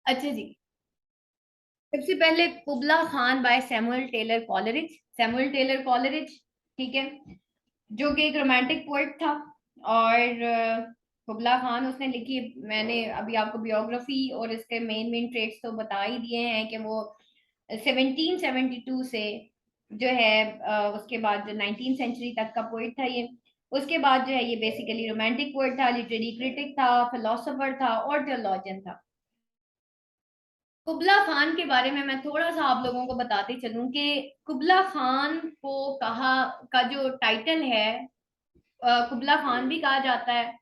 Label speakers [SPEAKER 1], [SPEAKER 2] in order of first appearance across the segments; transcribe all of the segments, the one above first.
[SPEAKER 1] अच्छा जी, सबसे पहले Kubla Khan by Samuel Taylor Coleridge. Samuel Taylor Coleridge, ठीक है, जो कि एक रोमांटिक पोइट था। और कुबला खान उसने लिखी, मैंने अभी आपको बियोग्राफी और इसके मेन मेन ट्रेड्स तो बता ही दिए हैं कि वो 1772 से जो है उसके बाद जो 19th सेंचुरी तक का पोइट था ये। उसके बाद जो है ये बेसिकली रोमांटिक पोइट था, लिटरेरी क्रिटिक था, फिलोसोफर था और थियोलॉजियन था। कुबला खान के बारे में मैं थोड़ा सा आप लोगों को बताते चलूं कि कुबला खान को कहा का जो टाइटल है, कुबला खान भी कहा जाता है।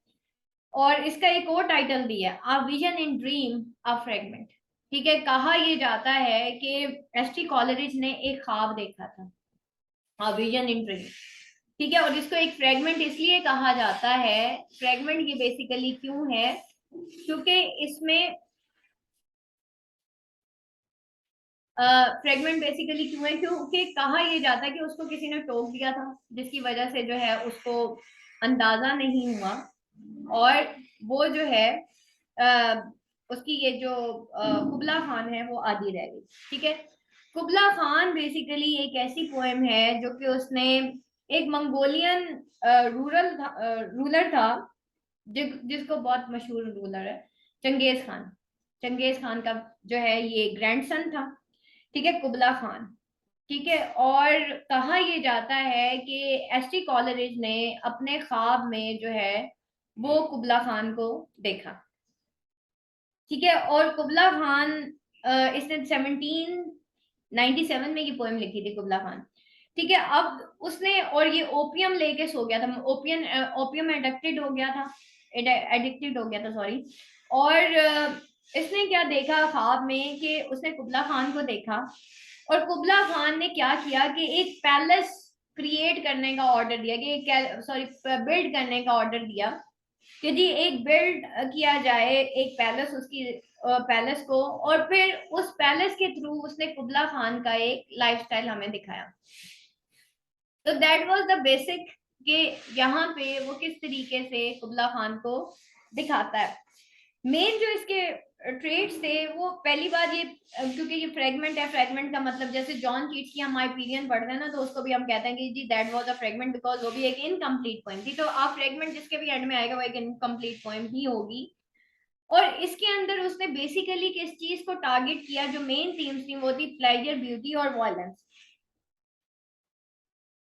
[SPEAKER 1] और इसका एक और टाइटल भी है, a vision in dream, a fragment. ठीक है, कहा यह जाता है कि एसटी कॉलरिज ने एक ख्वाब देखा था, अ विजन इन ड्रीम। ठीक है, और इसको एक फ्रेगमेंट इसलिए कहा जाता है, फ्रेगमेंट ये बेसिकली क्यों है, क्योंकि इसमें फ्रेगमेंट बेसिकली क्यों है, क्योंकि कहा यह जाता है कि उसको किसी ने टोक दिया था, जिसकी वजह से जो है उसको अंदाजा नहीं हुआ। और वो जो है अ, उसकी ये जो कुबला खान है वो आधी रह गई। ठीक है, कुबला खान बेसिकली एक ऐसी पोएम है जो कि उसने एक मंगोलियन रूलर था, जिसको बहुत मशहूर रूलर है चंगेज खान। चंगेज खान का जो है ये ग्रैंडसन था। ठीक है, कुबला खान। ठीक है, और कहा यह जाता है कि एसटी कॉलरिज ने अपने ख्वाब में जो है वो कुबला खान को देखा। ठीक है, और कुबला खान इसने 1797 में ये पोएम लिखी थी कुबला खान। ठीक है, अब उसने और ये ओपियम लेके सो गया था, ओपियम ओपियम एडिक्टेड हो गया था, एडिक्टेड हो गया था, सॉरी। और इसने क्या देखा ख्वाब में कि उसने कुबला खान को देखा। और कुबला खान ने क्या किया कि एक पैलेस क्रिएट करने का ऑर्डर दिया, कि सॉरी बिल्ड करने का ऑर्डर दिया कि जी एक बिल्ड किया जाए एक पैलेस, उसकी पैलेस को। और फिर उस पैलेस के थ्रू उसने कुबला खान का एक लाइफस्टाइल हमें दिखाया। तो दैट वाज द बेसिक, कि यहाँ पे वो किस तरीके से कुबला खान को दिखाता है। मेन जो इसके ट्रेड्स थे, वो पहली बार ये क्योंकि ये फ्रेगमेंट है, फ्रेगमेंट का मतलब जैसे जॉन कीट्स की हम हाइपीरियन पढ़ते हैं ना, तो उसको भी हम कहते हैं कि जी that was a fragment, because वो भी एक इनकम्प्लीट पोएम थी। तो आप फ्रेगमेंट जिसके भी एंड में आएगा वो एक इनकम्प्लीट पोएम ही होगी। और इसके अंदर उसने बेसिकली किस चीज को टारगेट किया, जो मेन थीम्स थी वो थी प्लेजर, ब्यूटी और वायलेंस।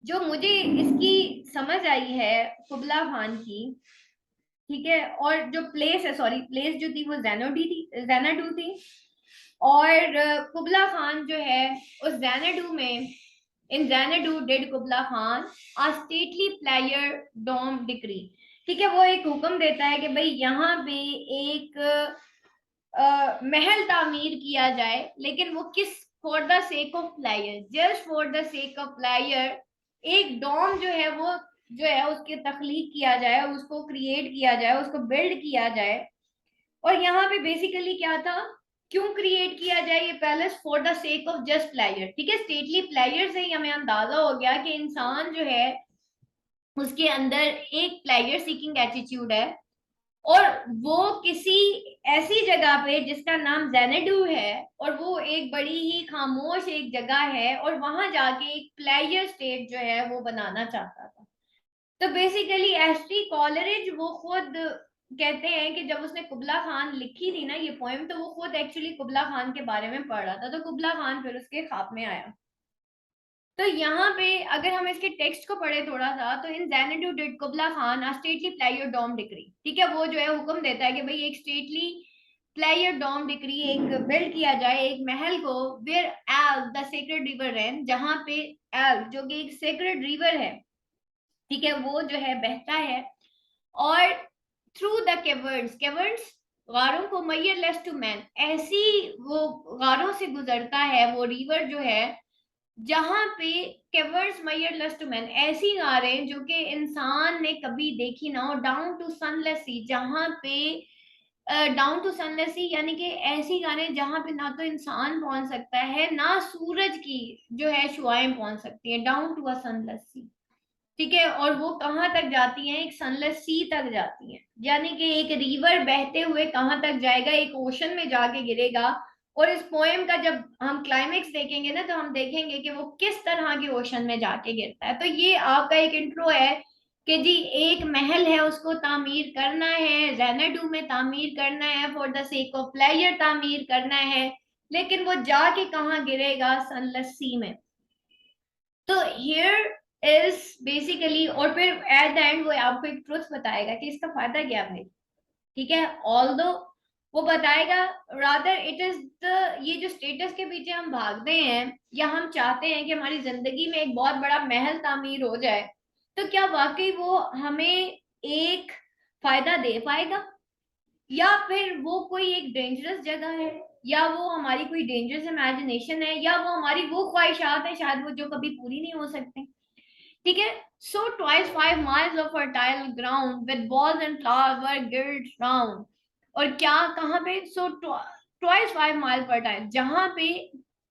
[SPEAKER 1] जो मुझे इसकी समझ आई है कुबला खान की, ठीक है, और जो प्लेस है, सॉरी प्लेस जो थी वो जैनोडी थी, जैनाडू थी। और कुबला खान जो है उस जैनाडू में, in Xanadu did Kubla Khan a stately pleasure dome decree. ठीक है, वो एक हुक्म देता है कि भाई यहाँ पे एक महल तामीर किया जाए, लेकिन वो किस, for the sake of player, just for the sake of player एक डोम जो है वो जो है उसकी तख्लीक किया जाए, उसको क्रिएट किया जाए, उसको बिल्ड किया जाए। और यहाँ पे बेसिकली क्या था, क्यों क्रिएट किया जाए ये palace, for the sake of just player. ठीक है, स्टेटली प्लेयर से ही हमें अंदाजा हो गया कि इंसान जो है उसके अंदर एक प्लेयर सीकिंग एटीट्यूड है। और वो किसी ऐसी जगह पे जिसका नाम जेनेडू है, और वो एक बड़ी ही खामोश एक जगह है, और वहां जाके एक प्लेयर स्टेट जो है वो बनाना चाहता था। तो बेसिकली एसटी कॉलरिज वो खुद कहते हैं कि जब उसने कुबला खान लिखी थी ना ये पोएम, तो वो खुद एक्चुअली कुबला खान के बारे में पढ़ रहा था, तो कुबला खान फिर उसके ख्वाब में आया। तो यहाँ पे अगर हम इसके टेक्स्ट को पढ़े थोड़ा सा, तो in Xanadu did Kubla Khan a stately pleasure dome decree. ठीक है, वो जो है हुक्म देता है कि भाई एक स्टेटली प्लाइयो डोम डिक्री एक बिल्ड किया जाए एक महल को, where Alph the sacred river ran, जहाँ पे एल जो कि एक सेक्रेड रिवर है, ठीक है, वो जो है बहता है। और थ्रू द केवर्न्स, केवर्न्स गारों को, मैयर लेस टू मैन, ऐसी वो गारों से गुजरता है वो रिवर जो है, जहां पे केवर्स मैयर लस्ट मैन, ऐसी गारें जो कि इंसान ने कभी देखी ना हो, डाउन टू सनलेस सी, जहां पे डाउन टू सनलेस सी यानी कि ऐसी गारें जहां पे ना तो इंसान पहुंच सकता है ना सूरज की जो है शुआएं पहुंच सकती है, डाउन टू अ सनलेस सी। ठीक है, और वो कहाँ तक जाती हैं, एक सनलेस सी तक जाती हैं, यानी कि एक रिवर बहते हुए कहाँ तक जाएगा, एक ओशन में जाके गिरेगा। और इस पोएम का जब हम क्लाइमेक्स देखेंगे ना, तो हम देखेंगे कि वो किस तरह के ओशन में जाके गिरता है। तो ये आपका एक इंट्रो है कि जी एक महल है, उसको तामीर करना है, ज़ैनाडू में तामीर करना है, for the sake of pleasure तामीर करना है, लेकिन वो जाके कहाँ गिरेगा, सनलेस सी में। तो हियर इज बेसिकली, और फिर एट द एंड वो आपको एक ट्रुथ बताएगा कि इसका फायदा क्या है भाई। ठीक है, ऑल दो वो बताएगा, रादर इट इज द, ये जो स्टेटस के पीछे हम भागते हैं या हम चाहते हैं कि हमारी जिंदगी में एक बहुत बड़ा महल तामीर हो जाए, तो क्या वाकई वो हमें एक फायदा दे पाएगा, या फिर वो कोई एक डेंजरस जगह है, या वो हमारी कोई डेंजरस इमेजिनेशन है, या वो हमारी वो ख्वाहिशात है शायद वो जो कभी पूरी नहीं हो सकती। ठीक है, so twice 5 miles of fertile ground with balls and flowers were girt round। और क्या कहाँ पे, so twice 5 mile fertile, जहाँ पे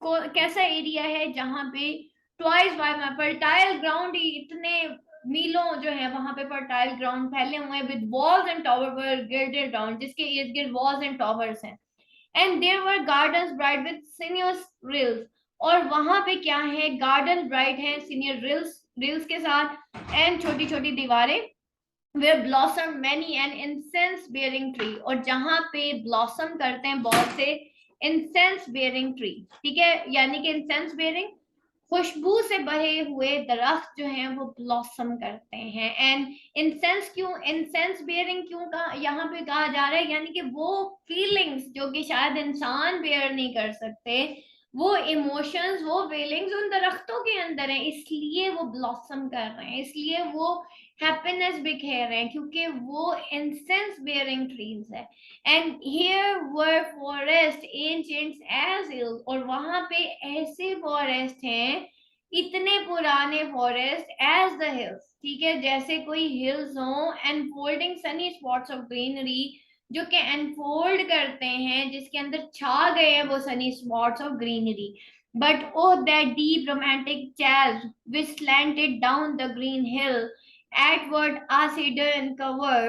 [SPEAKER 1] कैसा एरिया है जहाँ पे twice 5 mile fertile ground, इतने मीलों जो है वहां पे फर्टाइल ग्राउंड फैले हुए हैं, with walls and tower were गिर्डेड राउंड, जिसके इर्द गिर्द वॉल्स एंड टॉवर्स हैं। And there were gardens bright with sinuous rills, और वहां पे क्या है, गार्डन ब्राइट है सीनियर रिल्स रिल्स के साथ, एंड छोटी छोटी दीवारें, where blossom many an incense bearing tree, और जहां पे blossom करते हैं बहुत से incense bearing tree। ठीक है, यानी कि incense bearing खुशबू से बहे हुए दरख्त जो हैं वो ब्लॉसम करते हैं। एंड इंसेंस क्यों, इंसेंस बेयरिंग क्यों कहा यहाँ पे कहा जा रहा है, यानी कि वो फीलिंग्स जो कि शायद इंसान बेयर नहीं कर सकते, वो इमोशंस वो फीलिंग्स उन दरख्तों के अंदर हैं, इसलिए वो ब्लॉसम कर रहे हैं, इसलिए वो हैप्पीनेस बिखेर रहे हैं, क्योंकि वो इंसेंस बेयरिंग ट्रीज है। And here were forest ancient as hills, और वहां पे ऐसे फॉरेस्ट हैं, इतने पुराने फॉरेस्ट एज द हिल्स, ठीक है, जैसे कोई हिल्स हो, एनफोल्डिंग सनी स्पॉट्स ऑफ ग्रीनरी, जो कि एनफोल्ड करते हैं, जिसके अंदर छा गए हैं वो sunny spots of greenery. But oh that deep romantic jazz which slanted down the green hill atward a hidden cover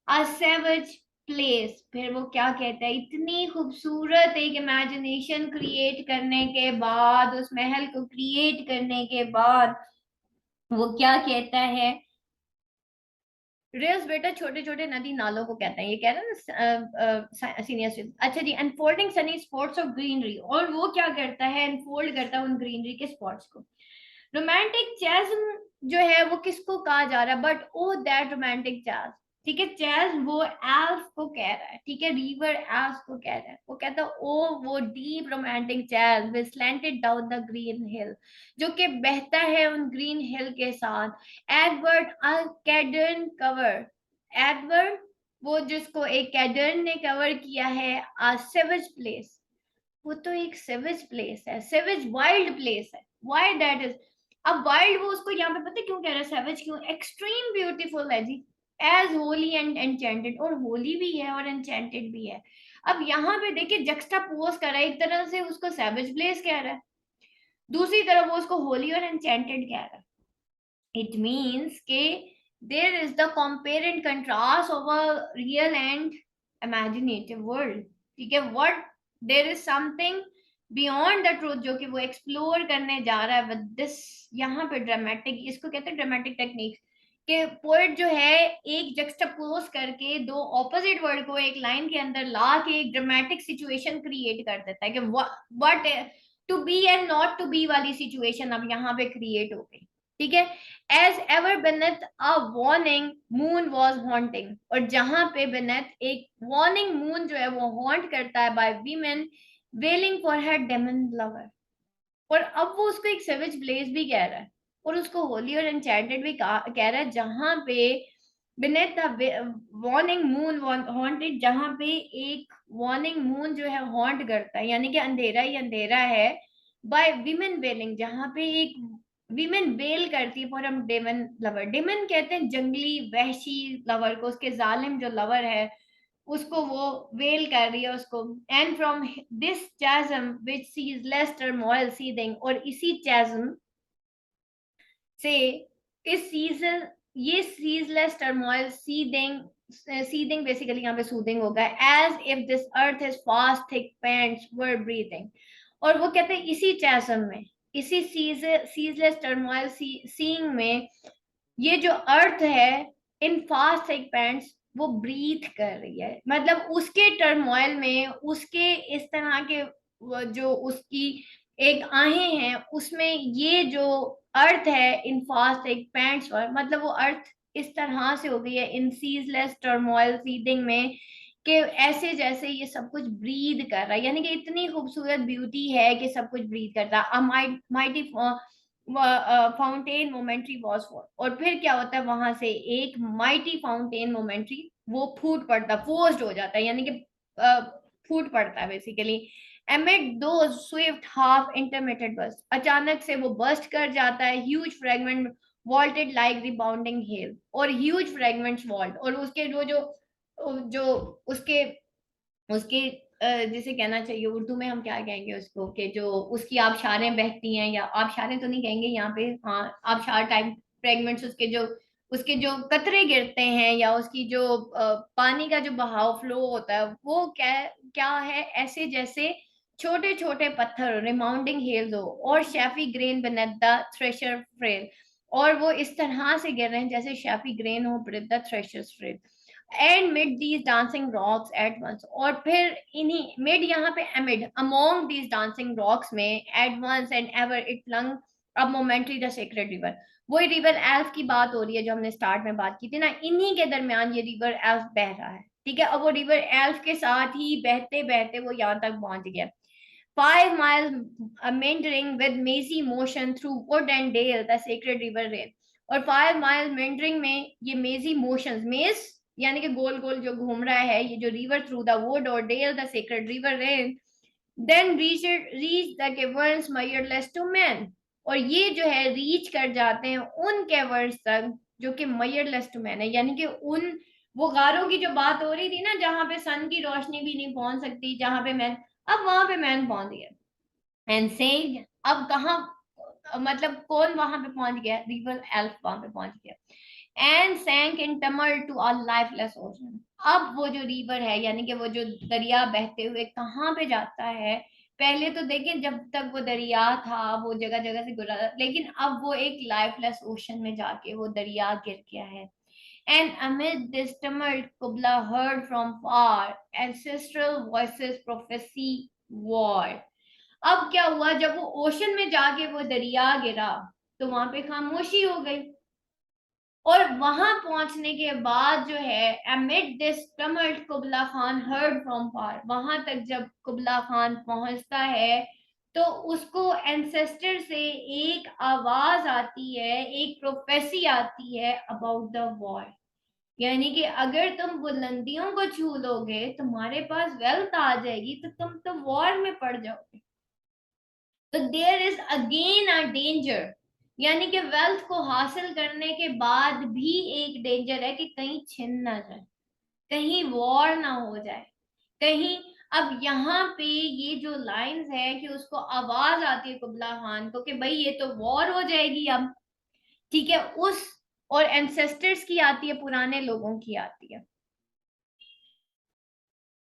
[SPEAKER 1] a savage place. फिर वो क्या कहता है, इतनी खूबसूरत एक इमेजिनेशन क्रिएट करने के बाद, उस महल को क्रिएट करने के बाद वो क्या कहता है, रेल्स बेटा छोटे छोटे नदी नालों को कहते हैं, ये कह रहा है ना सीनियर। अच्छा जी, unfolding sunny spots of greenery, और वो क्या करता है, अनफोल्ड करता है उन ग्रीनरी के स्पॉट्स को। रोमांटिक जैज्म जो है वो किसको कहा जा रहा है, but oh that romantic jazz. ठीक है, जैज वो एल्फ को कह रहा है, ठीक है, रिवर एल्फ को कह रहा है, वो कहता है ओ वो deep romantic chasm with slanted down the green hill, जो कि बहता है उन ग्रीन हिल के साथ। Athwart a cedarn cover, athwart वो जिसको एक कैडर्न ने कवर किया है, अ सेवेज प्लेस, वो तो एक सेवेज प्लेस है, सेवेज वाइल्ड प्लेस है, वाई दैट इज। अब वाइल्ड वो उसको यहाँ पे पता है क्यों कह रहा है, सेवेज क्यों, एक्सट्रीम ब्यूटीफुल है जी, एज होली एंड एनचेंटेड, और होली भी है और एनचेंटेड भी है। अब यहाँ पे देखिए जक्सटापोज कर रहा है, एक तरह से उसको सेवेज प्लेस कह रहा है, दूसरी तरफ वो उसको होली और एनचेंटेड कह रहा है। इट मीन्स के there is the compare and contrast of a real and imaginative world. ठीक है, what there is something beyond the truth, जो कि वो एक्सप्लोर करने जा रहा है विद दिस। यहाँ पे ड्रामेटिक, इसको कहते हैं ड्रामेटिक टेक्निक्स, कि पोएट जो है एक जक्सटापोज करके दो ऑपोजिट वर्ड को एक लाइन के अंदर ला के एक ड्रामेटिक सिचुएशन क्रिएट कर देता है, कि what to be and not to be वाली सिचुएशन अब यहाँ पे क्रिएट हो गई। ठीक है, as ever beneath a warning moon was haunting, और जहां पे बेनेथ एक वार्निंग मून जो है वो हॉन्ट करता है by women wailing for her demon lover, और अब वो उसको एक सेवेज प्लेस भी कह रहा है, और उसको होली और एनचैंटेड भी कह रहा है, जहां पे beneath the warning moon haunted, जहां पे एक वार्निंग मून जो है हॉन्ट करता है, यानी कि अंधेरा ही अंधेरा है, बाय विमेन वेलिंग, जहां पे एक विमेन वेल करती है फॉर डेमन लवर। डेमन कहते हैं जंगली वहशी लवर को, उसके जालिम जो लवर है उसको वो वेल कर रही है उसको। And from this chasm which sees less turmoil seething, और इसी chasm से इस सीजन, ये सीजलेस टर्मोइल, सीदिंग बेसिकली यहाँ पे सूदिंग होगा, as if this earth is fast thick pants were breathing. और वो कहते हैं इसी चैसम में, इसी सीजलेस टर्मोइल सीइंग में, ये जो अर्थ है इन फास्ट थिक पेंट्स वो ब्रीथ कर रही है, मतलब उसके टर्मोइल में, उसके इस तरह के जो उसकी एक आहें हैं उसमें, ये जो अर्थ है इन फास्ट थिक पेंट्स पर, मतलब वो अर्थ इस तरह से हो गई है इन सीजलेस टर्मोइल सीडिंग में, कि ऐसे जैसे ये सब कुछ ब्रीद कर रहा है, यानी कि इतनी खूबसूरत ब्यूटी है कि सब कुछ ब्रीद करता है। Mighty fountain momentary was for, और फिर क्या होता है वहां से एक माइटी फाउंटेन मोमेंट्री वो फूट पड़ता, फोर्स्ड हो जाता है, यानी कि फूट पड़ता है basically. amid those swift half intermittent bursts, अचानक से वो बस्ट कर जाता है, huge fragment vaulted like rebounding hail, और huge fragments vault, और उसके जो जो जो उसके उसके जिसे कहना चाहिए उर्दू में हम क्या कहेंगे उसको, कि जो उसकी आबशारें बहती हैं, या आबशारें तो नहीं कहेंगे यहाँ पे, हाँ आबशार टाइप फ्रेगमेंट्स, उसके जो कतरे गिरते हैं, या उसकी जो पानी का जो बहाव फ्लो होता है, वो क्या क्या है, ऐसे जैसे छोटे छोटे पत्थर रिमाउंडिंग हेल्स हो, और chaffy grain beneath the thresher flail, और वो इस तरह से गिर रहे हैं जैसे शेफी ग्रेन हो beneath the thresher's flail, and mid these dancing rocks at once, और फिर इन्हीं मिड यहाँ पे amid among these dancing rocks में at once and ever it flung up momentary the sacred river, वही रिवर एल्फ की बात हो रही है जो हमने स्टार्ट में बात की थी ना, इन्हीं के दरमियान ये रिवर एल्फ बह रहा है, ठीक है। अब वो रिवर एल्फ के साथ ही बहते बहते वो यहाँ तक पहुंच गया, 5 miles meandering with mazy motion through wood and dale the sacred river ran, और 5 miles meandering में ये मेजी मोशंस, मेज यानी कि गोल गोल जो घूम रहा है, ये जो रिवर थ्रू द वुड और dale the sacred river ran, then reach the caverns measureless to man, और ये जो है रीच कर जाते हैं उन केवर्स तक जो कि मयरलेस टू मैन है, यानी कि उन वो गारों की जो बात हो रही थी ना, जहां पे सन की रोशनी भी नहीं पहुंच सकती, जहां पे मैन, अब वहां पे मैन पहुंच गया। एंड सेइंग, अब कहाँ, मतलब कौन वहां पे पहुंच गया, रिवर एल्फ वहां पे पहुंच गया, and sank in tumult to a lifeless ocean. अब वो जो रिवर है, यानी कि वो जो दरिया बहते हुए कहाँ पे जाता है, पहले तो देखिए जब तक वो दरिया था वो जगह जगह से गुजरा था, लेकिन अब वो एक लाइफलेस ओशन में जाके वो दरिया गिर गया है। And amid this tumult, Kubla heard from far ancestral voices prophesy war. अब क्या हुआ, जब वो ओशन में जाके वो दरिया गिरा तो वहां पे खामोशी हो गई, और वहां पहुंचने के बाद जो है amid this tumult कुबला Khan heard from far, वहां तक जब कुबला खान पहुंचता है तो उसको एंसेस्टर से एक आवाज आती है, एक प्रोफेसी आती है अबाउट द वॉर, यानी कि अगर तुम बुलंदियों को छू लोगे, तुम्हारे पास वेल्थ आ जाएगी, तो तुम तो वॉर में पड़ जाओगे। तो there is again a danger, यानी कि वेल्थ को हासिल करने के बाद भी एक डेंजर है कि कहीं छिन ना जाए, कहीं वॉर ना हो जाए, कहीं। अब यहाँ पे ये जो लाइंस है कि उसको आवाज आती है कुबला खान को कि भाई ये तो वॉर हो जाएगी अब, ठीक है, उस, और एंसेस्टर्स की आती है, पुराने लोगों की आती है।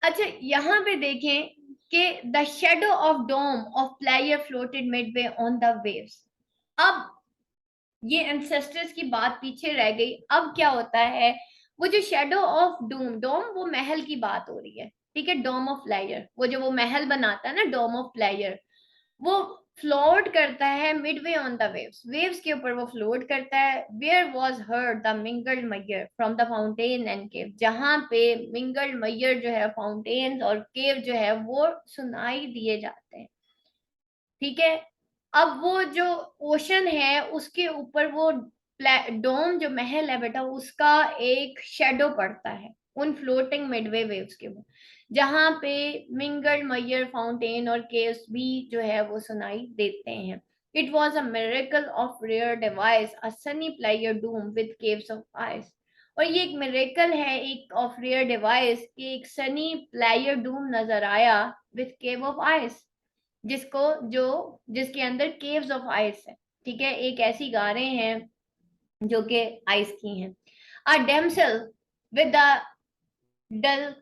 [SPEAKER 1] अच्छा यहाँ पे देखें कि the shadow of dome of player floated midway on the waves. अब ये एंसेस्टर्स की बात पीछे रह गई, अब क्या होता है, वो जो शेडो ऑफ डूम, डोम वो महल की बात हो रही है, ठीक है, डोम ऑफ प्लेयर, वो जो वो महल बनाता है ना, डोम ऑफ प्लेयर, वो फ्लोट करता है midway on the waves, waves के ऊपर वो फ्लोट करता है। Where was heard the mingled measure from the fountain and cave, जहां पे मिंगल्ड मयर जो है, फाउंटेन और केव जो है वो सुनाई दिए जाते हैं, ठीक है। अब वो जो ओशन है उसके ऊपर वो डोम जो महल है बेटा, उसका एक शेडो पड़ता है उन फ्लोटिंग मिडवे वेव्स के ऊपर, जहां पे मिंगल्ड मयर फाउंटेन और केव्स भी जो है वो सुनाई देते हैं। It was a miracle of rare device a sunny player doom with caves of ice, और ये एक मिरेकल है, एक ऑफ रेयर डिवाइस कि एक सनी प्लायर डूम नजर आया विद केव ऑफ आइस, जिसको जो जिसके अंदर केव्स ऑफ आइस है, ठीक है, एक ऐसी गारें हैं जो कि आइस की हैं। अ डैमसेल विद द डल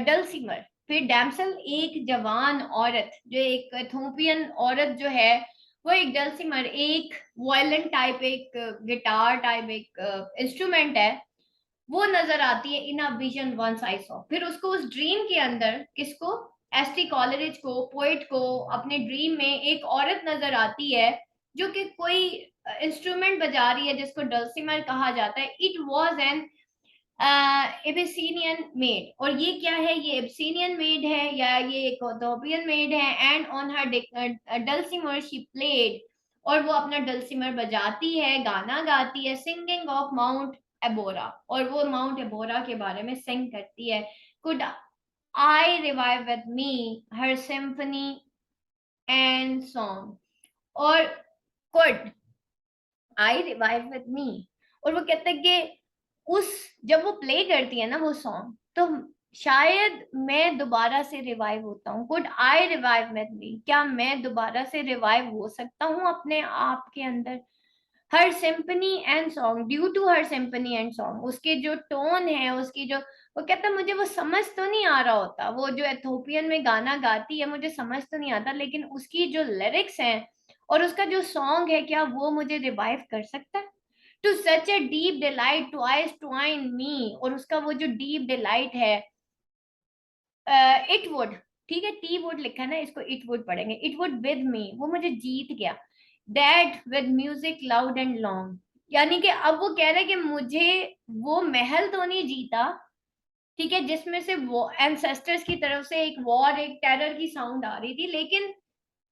[SPEAKER 1] डलसीमर। फिर डैमसेल एक जवान औरत, जो एक इथोपियन औरत जो है, वो एक डलसीमर, एक वायलिन टाइप, एक गिटार टाइप एक इंस्ट्रूमेंट है, वो नजर आती है in a vision once I saw. फिर उसको उस ड्रीम के अंदर, किसको, एसटी कॉलरिज को, पोइट को, अपने ड्रीम में एक औरत नजर आती है जो कि कोई इंस्ट्रूमेंट बजा रही है जिसको डल्सिमर कहा जाता है। It was an Abyssinian made. और ये क्या है, ये एबिसिनियन मेड है या ये इथोपियन मेड है। And on her dulcimer she played, और वो अपना डल्सिमर बजाती है, गाना गाती है, सिंगिंग ऑफ माउंट एबोरा, और वो माउंट एबोरा के बारे में सिंग करती है। Could I revive with me her symphony and song. और could I revive with me, और वो कहते हैं कि उस, जब वो प्ले करती है ना वो सॉन्ग, तो शायद मैं दोबारा से रिवाइव होता हूँ। कुड आई रिवाइव विद मी, क्या मैं दोबारा से रिवाइव हो सकता हूँ अपने आप के अंदर। Her symphony and song, due to her symphony and song, उसके जो टोन है, उसकी जो, वो कहता है मुझे वो समझ तो नहीं आ रहा होता, वो जो एथोपियन में गाना गाती है मुझे समझ तो नहीं आता, लेकिन उसकी जो लिरिक्स हैं और उसका जो सॉन्ग है, क्या वो मुझे रिवाइव कर सकता है। To such a deep delight to eyes twine me, और उसका वो जो डीप डिलाइट है, इट वुड, ठीक है, टी वुड लिखा है ना, इसको इट वुड पढ़ेंगे, इट वुड विद मी, वो मुझे जीत गया। That with music loud and long, यानी कि अब वो कह रहे हैं कि मुझे वो महल तो नहीं जीता, ठीक है, जिसमें से वो एंसेस्टर्स की तरफ से एक वॉर, एक टेरर की साउंड आ रही थी, लेकिन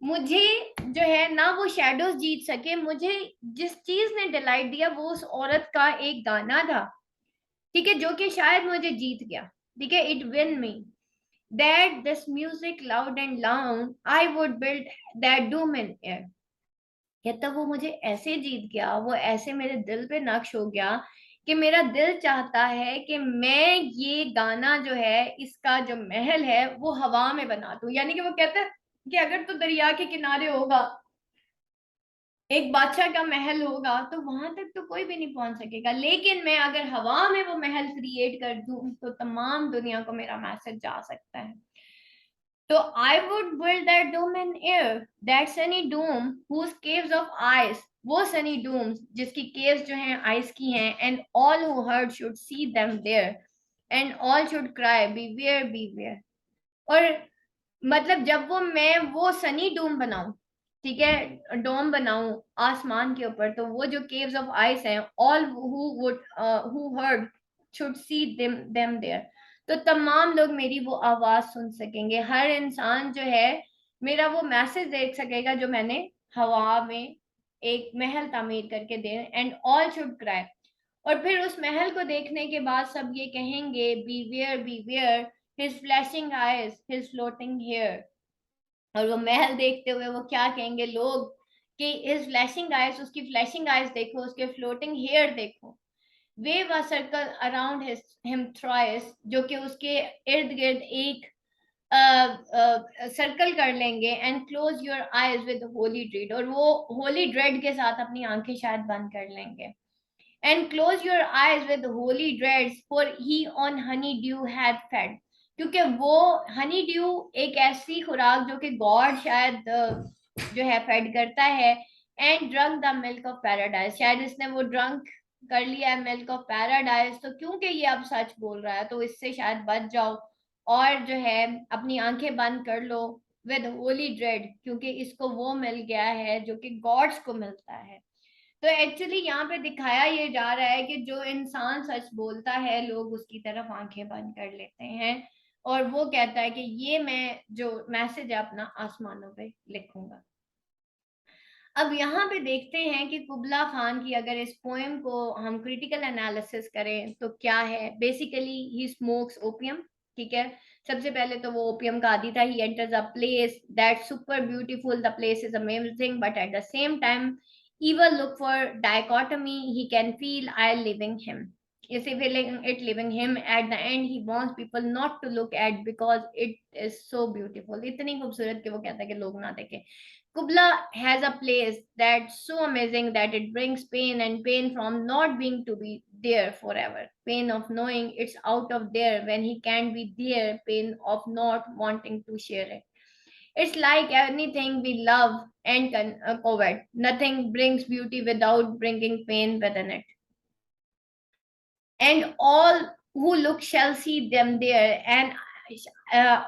[SPEAKER 1] मुझे जो है ना वो शैडोज जीत सके, मुझे जिस चीज ने डिलाइट दिया वो उस औरत का एक गाना था, ठीक है, जो कि शायद मुझे जीत गया, ठीक है, it win me. That this music loud and loud, I would build that doom in air। या तब वो मुझे ऐसे जीत गया, वो ऐसे मेरे दिल पे नक्श हो गया कि मेरा दिल चाहता है कि मैं ये गाना जो है, इसका जो महल है वो हवा में बना दूं। यानी कि वो कहता है कि अगर तू दरिया के किनारे होगा, एक बादशाह का महल होगा, तो वहां तक तो कोई भी नहीं पहुंच सकेगा, लेकिन मैं अगर हवा में वो महल क्रिएट कर दूं तो तमाम दुनिया को मेरा मैसेज जा सकता है। So I would build that dome in air, that sunny dome whose caves of ice, वो sunny domes जिसकी caves जो हैं ice की हैं, and all who heard should see them there, and all should cry beware beware। और मतलब जब वो मैं वो सनी डोम बनाऊं, ठीक है, डोम बनाऊं आसमान के ऊपर, तो वो जो केव्स ऑफ आइस हैं, all who heard should see them there, तो तमाम लोग मेरी वो आवाज सुन सकेंगे, हर इंसान जो है मेरा वो मैसेज देख सकेगा जो मैंने हवा में एक महल तामीर करके दे, एंड ऑल शुड क्राई। और फिर उस महल को देखने के बाद सब ये कहेंगे beware beware, his flashing eyes, his floating hair. और वो महल देखते हुए वो क्या कहेंगे लोग कि हिज फ्लैशिंग आईज, उसकी फ्लैशिंग आईज देखो, उसके फ्लोटिंग हेयर देखो। Wave a circle around him thrice, जो कि उसके इर्द गिर्द एक सर्कल कर लेंगे, and close your eyes with Holi dread, और वो होली ड्रेड के साथ अपनी आंखें शायद बंद कर लेंगे। And close your eyes with holy dreads, for he on honey dew had fed। क्योंकि वो हनी ड्यू एक ऐसी खुराक जो कि गॉड शायद जो है फेड करता है। And drunk the milk of paradise, शायद इसने वो ड्रंक कर लिया है मिल्क ऑफ पैराडाइज, तो क्योंकि ये अब सच बोल रहा है तो इससे शायद बच जाओ, और जो है अपनी आंखें बंद कर लो विद होली ड्रेड, क्योंकि इसको वो मिल गया है जो कि गॉड्स को मिलता है। तो एक्चुअली यहाँ पे दिखाया ये जा रहा है कि जो इंसान सच बोलता है लोग उसकी तरफ आंखें बंद कर लेते हैं, और वो कहता है कि ये मैं जो मैसेज है अपना आसमानों पे लिखूंगा। अब यहाँ पे देखते हैं कि कुबला खान की अगर इस पोएम को हम क्रिटिकल एनालिसिस करें तो क्या है। बेसिकली ही स्मोक्स ओपियम, ठीक है, सबसे पहले तो वो ओपियम का आदी था। He enters a place that super beautiful, the place is amazing, but at the same time evil look for dichotomy, he can feel I living him। You see, feeling it leaving him at the end, he wants people not to look at because it is so beautiful. इतनी खूबसूरत कि वो कहता है कि लोग ना देखें. Kubla has a place that's so amazing that it brings pain, and pain from not being to be there forever. Pain of knowing it's out of there when he can't be there. Pain of not wanting to share it. It's like anything we love and covet. Nothing brings beauty without bringing pain within it. And all who look shall see them there, and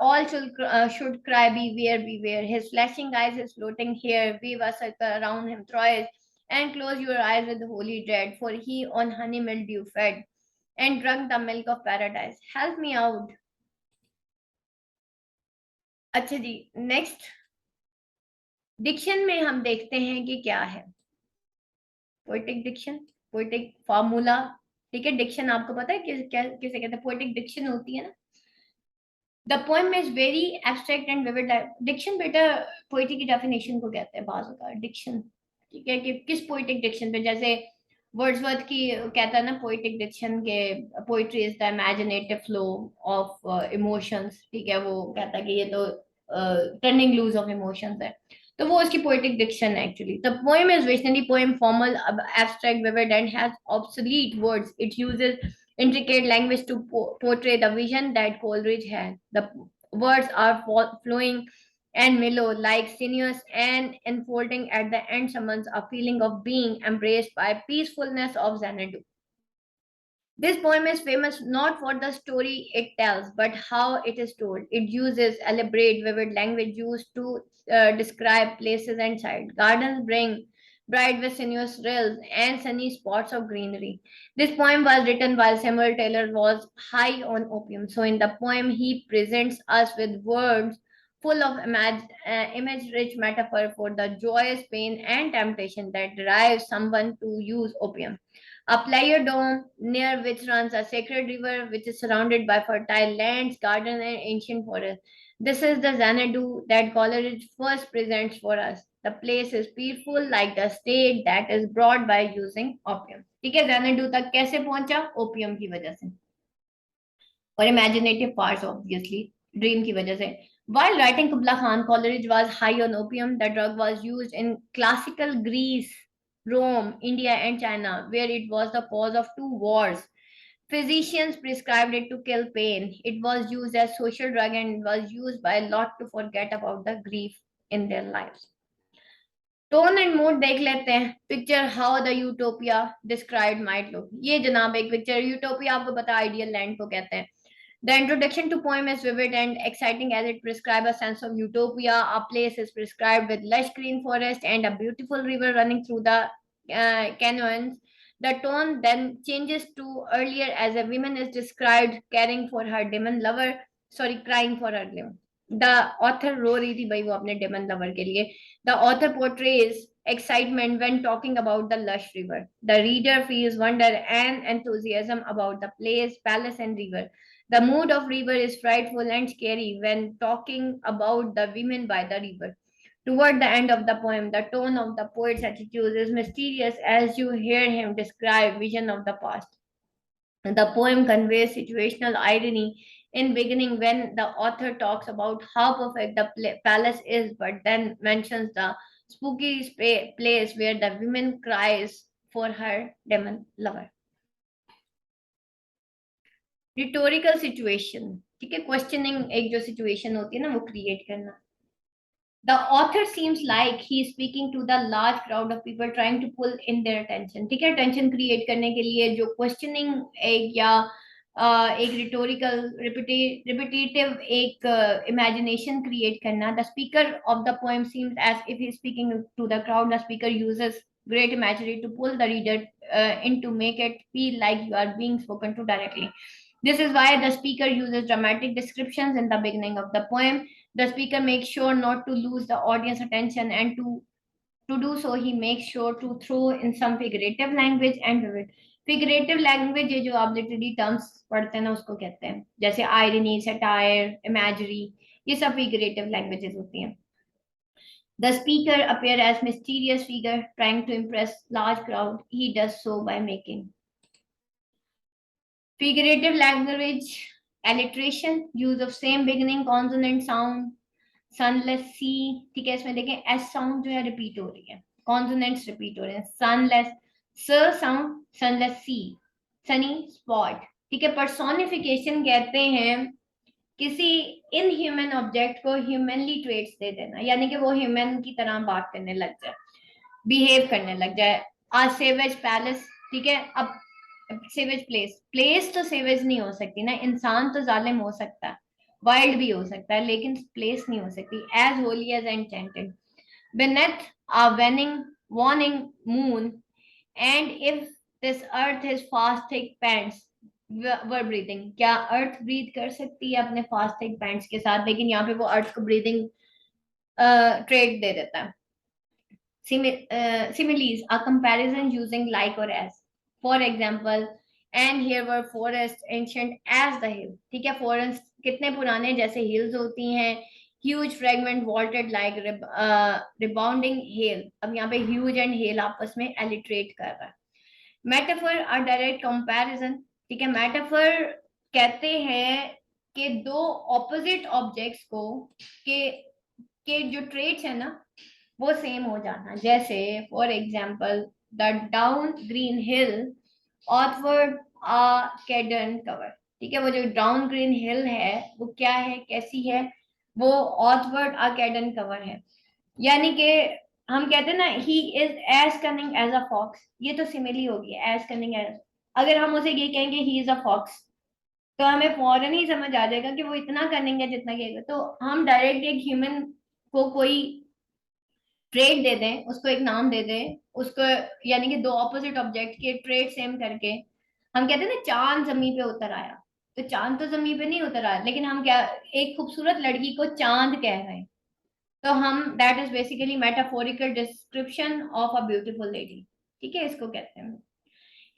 [SPEAKER 1] all should cry, beware, beware. His flashing eyes, his floating hair, weave a circle around him thrice, and close your eyes with holy dread, for he on honey mildew fed, and drunk the milk of paradise. Help me out. अच्छा जी, next Dickson में हम देखते हैं कि क्या है poetic Dickson, poetic formula. ठीक है, डिक्शन आपको पता है क्या किसे कहते हैं? पोएटिक डिक्शन होती है ना. The poem is very abstract and vivid. Diction बेटा पोएट्री की डेफिनेशन को कहते हैं बाज होता है डिक्शन. ठीक है, कि किस पोएटिक डिक्शन पे, जैसे वर्ड्सवर्थ की कहता है ना पोएटिक डिक्शन के poetry is the imaginative flow of emotions. ठीक है, वो कहता है कि ये तो टर्निंग लूज ऑफ इमोशंस है, तो वो उसकी पोएटिक डिक्शन है actually. The poem is visionary poem, formal, abstract, vivid, and has obsolete words. It uses intricate language to portray the vision that Coleridge had. The words are flowing and mellow, like sinuous, and unfolding at the end summons a feeling of being embraced by peacefulness of Xanadu. This poem is famous not for the story it tells, but how it is told. It uses elaborate, vivid language used to describe places and sights. Gardens bring bright with sinuous rills and sunny spots of greenery. This poem was written while Samuel Taylor was high on opium. So, in the poem, he presents us with words full of image-rich metaphor for the joyous pain and temptation that drives someone to use opium. A player dome near which runs a sacred river which is surrounded by fertile lands, gardens, and ancient forests. This is the Xanadu that Coleridge first presents for us. The place is peaceful like the state that is brought by using opium. ठीक है, Xanadu तक कैसे पहुंचा? Opium की वजह से और imaginative parts obviously, dream की वजह से. While writing Kubla Khan, Coleridge was high on opium. The drug was used in classical Greece, Rome, India, and China, where it was the cause of two wars. Physicians prescribed it to kill pain. It was used as social drug and was used by a lot to forget about the grief in their lives. Tone and mood देख लेते हैं. Picture how the utopia described might look. ये जनाब एक picture, utopia आपको पता ideal land को कहते हैं. The introduction to poem is vivid and exciting as it prescribes a sense of utopia. A place is prescribed with lush green forest and a beautiful river running through the canyons. The tone then changes to earlier as a woman is described caring for her demon lover, crying for her demon. The author रो रही थी भाई वो अपने demon lover के लिए. The author portrays excitement when talking about the lush river. The reader feels wonder and enthusiasm about the place, palace, and river. The mood of river is frightful and scary when talking about the women by the river. Toward the end of the poem, the tone of the poet's attitude is mysterious as you hear him describe vision of the past. The poem conveys situational irony in beginning when the author talks about how perfect the palace is, but then mentions the spooky place where the woman cries for her demon lover. Rhetorical situation. ठीक है, questioning एक जो situation होती है ना वो create करना. The author seems like he is speaking to the large crowd of people trying to pull in their attention. ठीक है, टेंशन क्रिएट करने के लिए जो क्वेश्चनिंग एक या एक रिटोरिकल रिपीटेटिव एक इमेजिनेशन क्रिएट करना. The speaker of the poem seems as if he is speaking to the crowd. The speaker uses great imagery to pull the reader in to make it feel like you are being spoken to directly. This is why the speaker uses dramatic descriptions in the beginning of the poem. The speaker makes sure not to lose the audience attention, and to do so, he makes sure to throw in some figurative language and vivid. Figurative language ये जो आप literary terms पढ़ते हैं ना उसको कहते हैं, जैसे irony, satire, imagery, ये सब figurative languages होती हैं. The speaker appears as mysterious figure trying to impress large crowd. He does so by making Figurative language, alliteration, use of same beginning consonant sound, sunless sea, ठीक है, इसमें देखें S sound जो है repeat हो रही है, कॉन्सोनेंट्स रिपीट हो रहे हैं, सनलेस, स साउंड, सनलेस सी, सनी स्पॉट, ठीक है। पर्सोनिफिकेशन कहते हैं किसी इनह्यूमन ऑब्जेक्ट को ह्यूमनली ट्रेट्स दे देना, यानी कि वो ह्यूमन की तरह बात करने लग जाए, बिहेव करने लग जाए। आ सेवेज पैलेस, ठीक है। अब सेवेज प्लेस, प्लेस तो सेवेज नहीं हो सकती ना, इंसान तो जालिम हो सकता है, वाइल्ड भी हो सकता है, लेकिन प्लेस नहीं हो सकती। As holy as enchanted, beneath a warning moon, and if this earth is fast thick pants were breathing, क्या अर्थ ब्रीथ कर सकती है अपने फास्ट थिक पैंट्स के साथ, लेकिन यहाँ पे वो अर्थ को ब्रीदिंग ट्रेड दे देता है। Similes, a comparison using like or as. For example, and here were forests ancient as the hill, ठीक है। forests कितने पुराने, जैसे hills होती हैं, huge fragment vaulted like rebounding hail, अब यहाँ पे huge and hail आपस में alliterate कर रहा है। metaphor, a direct comparison, ठीक है। metaphor कहते हैं कि दो opposite objects को के जो traits है ना वो सेम हो जाना, जैसे for example the down green hill athwart a cedarn cover, ठीक है। वो जो डाउन ग्रीन हिल है वो क्या है, कैसी है, वो ऑथवर्ड आ कैडन कवर है। यानी कि हम कहते हैं ना he is as cunning as a fox, ये तो सिमिली होगी, एज कनिंग एज। अगर हम उसे ये कहेंगे ही इज अ फॉक्स तो हमें फौरन ही समझ आ जाएगा कि वो इतना कनिंग है जितना कहेगा। तो हम डायरेक्ट एक ह्यूमन को कोई ट्रेड दे दें, उसको एक नाम दे दें उसको, यानी कि दो ऑपोजिट ऑब्जेक्ट के ट्रेड सेम करके हम कहते हैं ना चांद जमीन पे उतर आया, तो चांद तो जमीन पे नहीं उतर आया, लेकिन हम क्या, एक खूबसूरत लड़की को चांद कह रहे हैं, तो हम that is basically metaphorical description of a beautiful lady, ठीक है, इसको कहते हैं।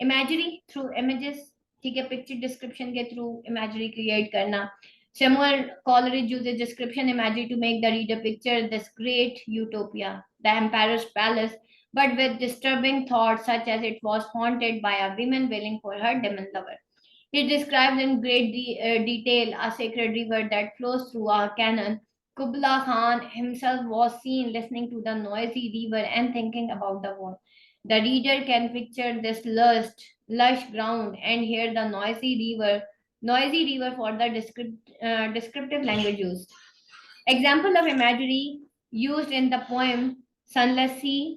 [SPEAKER 1] इमेजरी थ्रू इमेजेस, ठीक है, पिक्चर डिस्क्रिप्शन के थ्रू इमेजरी क्रिएट करना। Samuel Coleridge uses description imagery to make the reader picture this great utopia, the emperor's palace, but with disturbing thoughts such as it was haunted by a woman wailing for her demon lover. He describes in great detail a sacred river that flows through a canon. Kubla Khan himself was seen listening to the noisy river and thinking about the war. The reader can picture this lush ground and hear the noisy river for the descriptive language used. Example of imagery used in the poem Sunless Sea,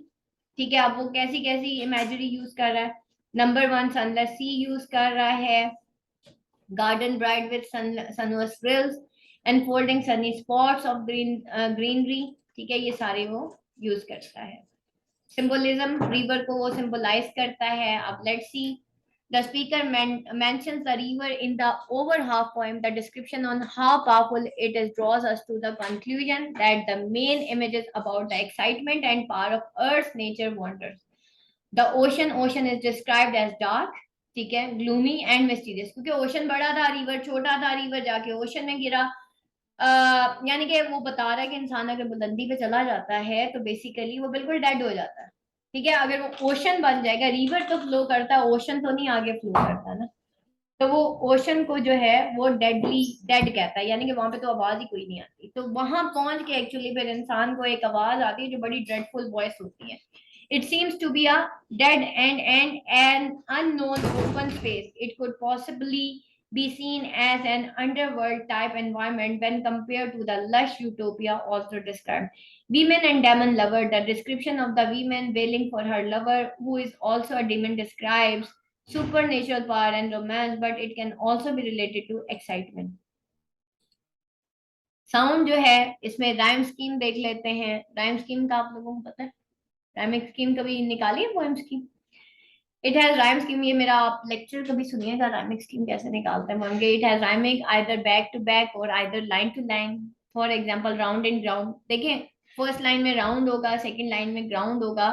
[SPEAKER 1] ठीक है। अब वो कैसी कैसी imagery use कर रहा है, number 1 Sunless Sea use कर रहा है, garden bright with sunless frills, enfolding sunny spots of greenery, ठीक है, ये सारे वो use करता है। Symbolism, river को वो symbolize करता है। अब let's see, the speaker mentions the river in the over half poem. The description on how powerful it is draws us to the conclusion that the main image is about the excitement and power of Earth's nature wonders. The ocean is described as dark, ठीक है, gloomy and mysterious, क्योंकि ocean बड़ा था, river छोटा था, river जाके ocean में गिरा। यानी कि वो बता रहा है कि इंसान अगर बुलंदी पे चला जाता है तो बेसिकली वो बिल्कुल डेड हो जाता है, ठीक है। अगर वो ओशन बन जाएगा, रिवर तो फ्लो करता है, ओशन तो नहीं आगे फ्लो करता ना, तो वो ओशन को जो है वो डेड कहता है, यानी कि वहां पे तो आवाज ही कोई नहीं आती। तो वहां पहुंच के एक्चुअली फिर इंसान को एक आवाज आती है जो बड़ी ड्रेडफुल वॉइस होती है। It seems to be a dead end and an unknown open space. It could possibly be seen as an underworld type environment when compared to the lush utopia also described. Women and demon lover. The description of the woman wailing for her lover, who is also a demon, describes supernatural power and romance, but it can also be related to excitement. Sound जो है इसमें rhyme scheme देख लेते हैं। Rhyme scheme का आप लोगों को पता है, राइमिंग स्कीम कभी निकाली है poem scheme? It has rhyme scheme, ये मेरा आप लेक्चर कभी सुनिएगा राइमिंग स्कीम कैसे निकालते हैं पोएम के। It has rhyming either back to back और either line to line. For example round and ground, देखें फर्स्ट लाइन में राउंड होगा, सेकंड लाइन में ग्राउंड होगा,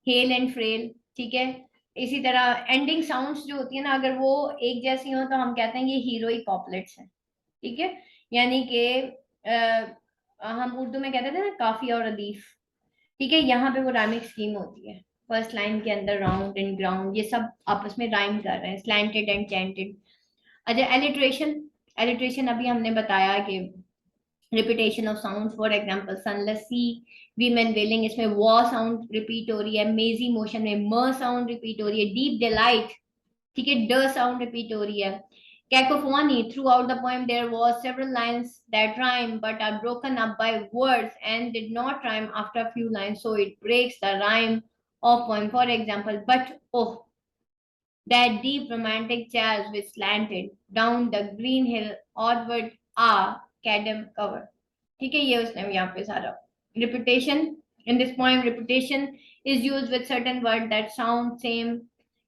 [SPEAKER 1] हेल एंड फ्रेल, ठीक है। इसी तरह एंडिंग साउंड्स जो होती है ना, अगर वो एक जैसी हो तो हम कहते हैं ये हीरोइक कॉपलेट्स हैं, ठीक है। यानी कि हम उर्दू में कहते थे ना काफी और अदीफ, ठीक है, यहाँ पे वो राइमिंग स्कीम होती है। फर्स्ट लाइन के अंदर राउंड एंड ग्राउंड ये सब आपस में राइम कर रहे हैं, स्लैंटेड एंड चैंटेड। अच्छा, एलिट्रेशन, एलिट्रेशन अभी हमने बताया कि repetition of sound, for example sunless sea, women wailing, इसमें वॉ साउंड रिपीट हो रही है, मेजी मोशन में म साउंड रिपीट हो रही है, डीप डिलाइट, ठीक है, ड साउंड रिपीट हो रही है, cacophony, throughout the poem there was several lines that rhyme but are broken up by words and did not rhyme after a few lines, so it breaks the rhyme of poem. For example, but oh, that deep romantic jazz which slanted down the green hill onward are cadem cover. ठीक है, ये उसने यहाँ पे सारा repetition, in this poem repetition is used with certain words that sound same,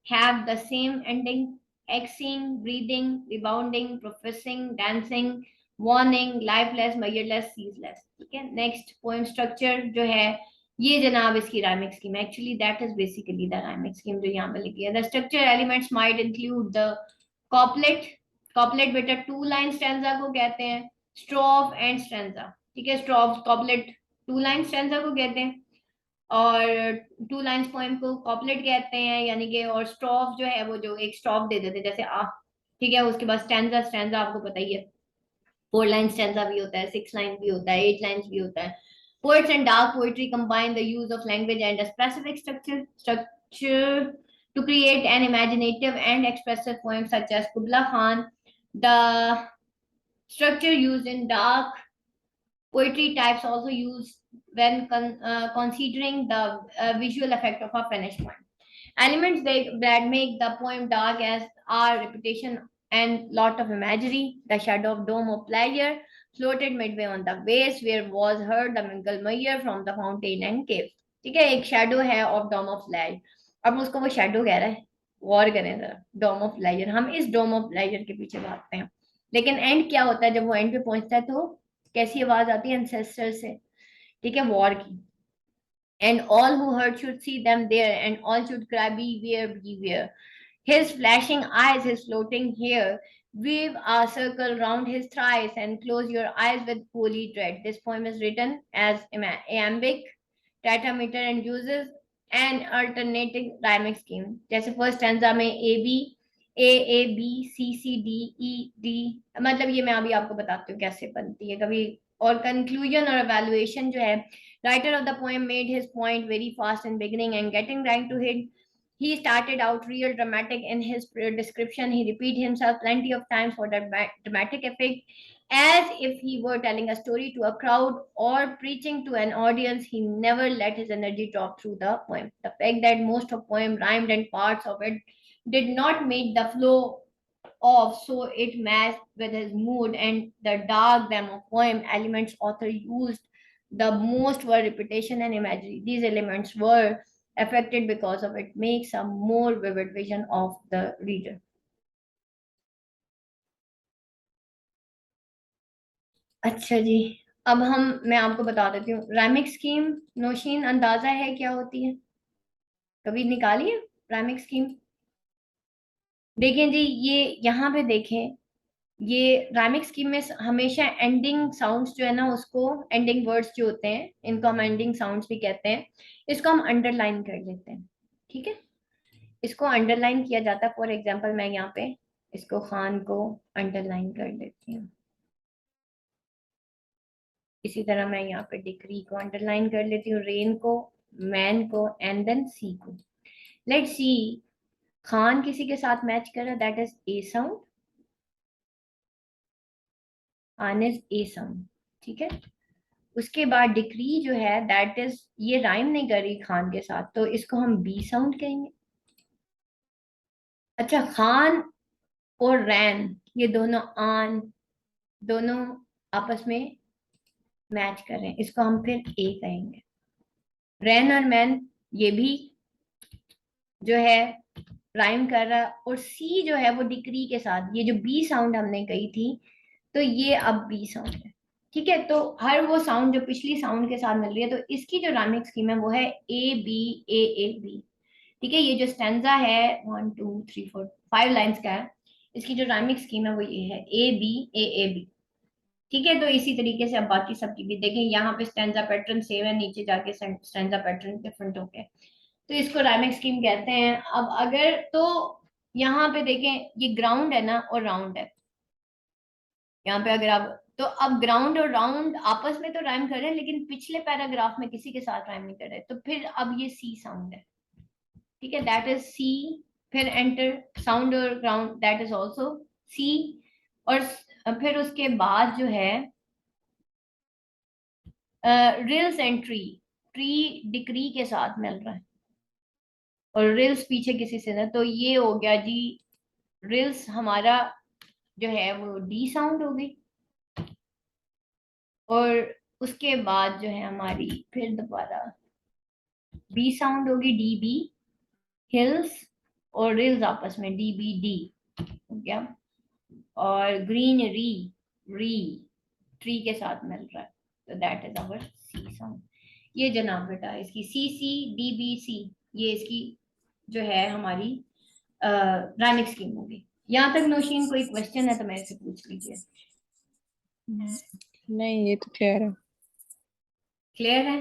[SPEAKER 1] have the same ending, xing, breathing, rebounding, professing, dancing, warning, lifeless, measureless, ceaseless. ठीक है, next poem structure जो है, ये जनाब इसकी rhyming scheme, actually that is basically the rhyming scheme जो यहाँ पे लिखी है। The structure elements might include the couplet, couplet बेटा टू लाइन स्टैंजा को कहते हैं, स्ट्रोफ एंड स्टैंजा, ठीक है, स्ट्रोफ कॉपलेट टू लाइन स्टैंजा को कहते हैं, और टू लाइंस पोएम को कॉपलेट कहते हैं, यानी कि, और स्ट्रोफ जो है वो जो एक स्ट्रोफ दे देते हैं जैसे आ, ठीक है, उसके बाद स्टैंजा, स्टैंजा आपको पता ही है, फोर लाइन स्टैंजा भी होता है, सिक्स लाइन भी होता है, एट लाइन्स भी होता है। Poets and dark poetry combine the use of language and a specific structure to create an imaginative and expressive poem such as Kubla Khan. The structure used in dark poetry types also used when considering the visual effect of a finished poem. Elements that make the poem dark as are repetition and lot of imagery. The shadow of dome of pleasure floated midway on the base where was heard the mingled murmur from the fountain and cave. ठीक है, एक shadow है of dome of laser, अब उसको वो shadow कह रहा है, गौर करें जरा, डोम ऑफ लेजर, हम इस डोम ऑफ लेजर के पीछे भागते हैं, लेकिन एंड क्या होता है, जब वो एंड पे पहुंचता है तो कैसी आवाज आती है, एंसेस्टर से, ठीक है, वॉर की, and all who heard should see them there, and all should cry, beware, beware. His flashing eyes, his floating hair, weave a circle round his thighs, and close your eyes with holy dread. This poem is written as iambic tetrameter and uses an alternating rhyming scheme. जैसे first stanza में A B C C D E D, मतलब ये मैं अभी आपको बताती हूँ कैसे बनती है कभी, और conclusion और evaluation जो है, writer of the poem made his point very fast in beginning and getting right to it. He started out real dramatic in his description. He repeated himself plenty of times for the dramatic effect, as if he were telling a story to a crowd or preaching to an audience. He never let his energy drop through the poem. The fact that most of poem rhymed and parts of it did not make the flow off, so it matched with his mood and the dark them of poem elements author used the most were repetition and imagery. These elements were affected because of it makes a more vivid vision of the reader. अच्छा जी, अब मैं आपको बता देती हूँ राइमिक scheme, Nausheen अंदाजा है क्या होती है, कभी निकाली है राइमिक स्कीम? देखें जी, ये यहाँ पे देखें, ये राइमिक स्कीम में हमेशा एंडिंग साउंड्स जो है ना, उसको एंडिंग वर्ड्स जो होते हैं इनको हम एंडिंग साउंड्स भी कहते हैं, इसको हम अंडरलाइन कर लेते हैं, ठीक है, इसको अंडरलाइन किया जाता है। फॉर एग्जांपल मैं यहाँ पे इसको खान को अंडरलाइन कर देती हूँ, इसी तरह मैं यहाँ पे डिग्री को अंडरलाइन कर लेती हूँ, रेन को, मैन को, एंड देन सी को। लेट्स सी, खान किसी के साथ मैच कर रहा है, that is a sound, Khan is a sound, ठीक है। उसके बाद डिक्री जो है दैट इज, ये राइम नहीं कर रही खान के साथ, तो इसको हम बी साउंड कहेंगे। अच्छा, खान और रैन ये दोनों आन, दोनों आपस में मैच कर रहे हैं, इसको हम फिर ए कहेंगे। रैन और मैन ये भी जो है राइम कर रहा है, और सी जो है वो डिक्री के साथ, ये जो बी साउंड हमने कही थी, तो ये अब बी साउंड है, ठीक है। तो हर वो साउंड जो पिछली साउंड के साथ मिल रही है, तो इसकी जो राइमिंग स्कीम है वो है ए बी ए बी, ठीक है। ये जो स्टैंजा है 1 2 3 4 5 लाइंस का है, इसकी जो राइमिंग स्कीम है वो ये है ए बी, ठीक है। तो इसी तरीके से अब बाकी सबकी भी देखें, यहाँ पे स्टैंजा पैटर्न सेम है, नीचे जाके स्टैंजा पैटर्न डिफरेंट हो गया, तो इसको राइमिंग स्कीम कहते हैं। अब अगर तो यहाँ पे देखें ये ग्राउंड है ना और राउंड है। यहाँ पे अगर आप, तो अब ग्राउंड और राउंड आपस में तो राइम कर रहे हैं, लेकिन पिछले पैराग्राफ में किसी के साथ राइम नहीं कर रहे, तो फिर अब ये सी साउंड है, ठीक है, दैट इज सी। फिर एंटर साउंड और ground, that is also C. और फिर उसके बाद जो है rills and tree, tree decree के साथ मिल रहा है और रिल्स पीछे किसी से ना, तो ये हो गया जी, रिल्स हमारा जो है वो डी साउंड हो गई। और उसके बाद जो है हमारी फिर दोबारा बी साउंड होगी, डी बी, हिल्स और रिल्स आपस में डी बी डी हो गया। और ग्रीनरी, री, ट्री के साथ मिल रहा है, तो that is our C sound. ये जनाब बेटा इसकी सी सी डी बी सी, ये इसकी जो है हमारी राइमिंग स्कीम होगी। यहाँ तक नौशीन कोई क्वेश्चन है तो मेरे से पूछ लीजिए।
[SPEAKER 2] नहीं, ये तो क्लियर है।
[SPEAKER 1] क्लियर है?